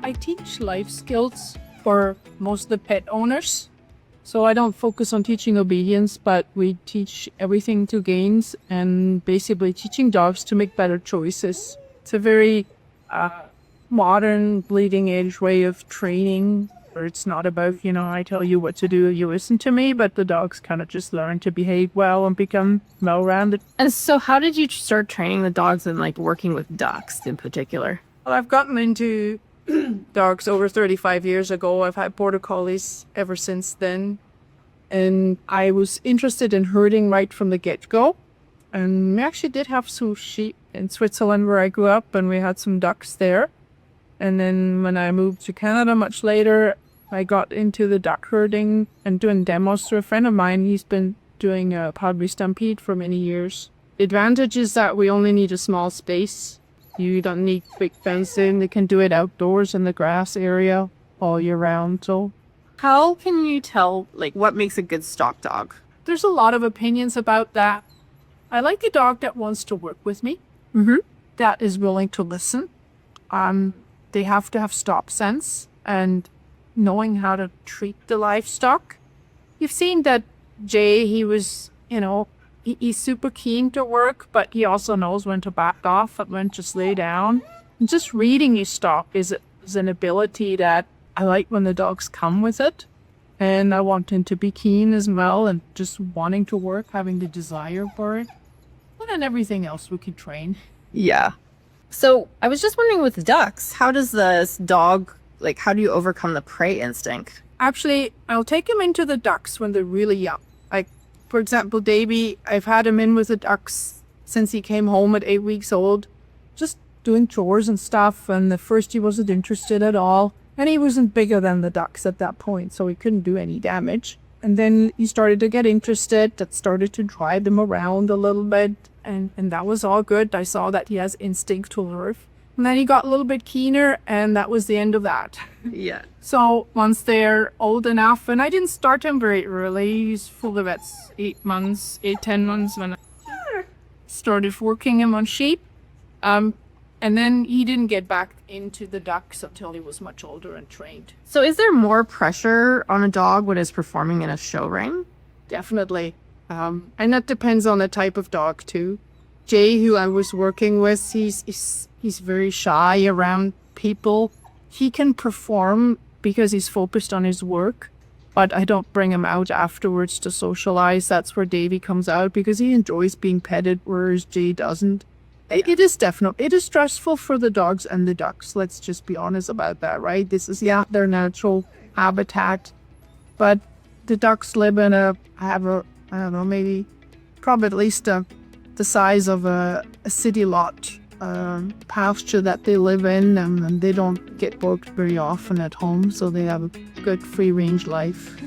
I teach life skills for most of the pet owners. So I don't focus on teaching obedience, but we teach everything to gains and basically teaching dogs to make better choices. It's a very modern, bleeding edge way of training where it's not about, I tell you what to do, you listen to me, but the dogs kind of just learn to behave well and become well-rounded. And so how did you start training the dogs and like working with ducks in particular? Well, I've gotten into dogs over 35 years ago. I've had border collies ever since then. And I was interested in herding right from the get-go. And we actually did have some sheep in Switzerland where I grew up, and we had some ducks there. And then when I moved to Canada much later, I got into the duck herding and doing demos to a friend of mine. He's been doing a Padre Stampede for many years. The advantage is that we only need a small space. You don't need big fencing. They can do it outdoors in the grass area all year round. So How can you tell like what makes a good stock dog? there's a lot of opinions about that. I like a dog that wants to work with me, that is willing to listen. They have to have stop sense and knowing how to treat the livestock. You've seen that Jay, he was, he's super keen to work, but he also knows when to back off and when to just lay down. And just reading his stock is an ability that I like when the dogs come with it. And I want him to be keen as well and just wanting to work, having the desire for it. And then everything else we can train. Yeah. So I was just wondering with ducks, how does this dog, like how do you overcome the prey instinct? Actually, I'll take him into the ducks when they're really young. Like, for example, Davy, I've had him in with the ducks since he came home at 8 weeks old, just doing chores and stuff. And at first he wasn't interested at all. And he wasn't bigger than the ducks at that point, so he couldn't do any damage. And then he started to get interested. That started to drive them around a little bit. And that was all good. I saw that he has instinctual nerve. And then he got a little bit keener, and that was the end of that. Yeah. So once they're old enough, and I didn't start him very early. He's full of it 10 months when I started working him on sheep. And then he didn't get back into the ducks until he was much older and trained. So is there more pressure on a dog when it's performing in a show ring? Definitely. And that depends on the type of dog too. Jay, who I was working with, he's very shy around people. He can perform because he's focused on his work, but I don't bring him out afterwards to socialize. That's where Davy comes out because he enjoys being petted, whereas Jay doesn't. It is stressful for the dogs and the ducks. Let's just be honest about that, right? This is their natural habitat, but the ducks live in probably at least the size of a city lot pasture that they live in, and they don't get worked very often at home, so they have a good free range life.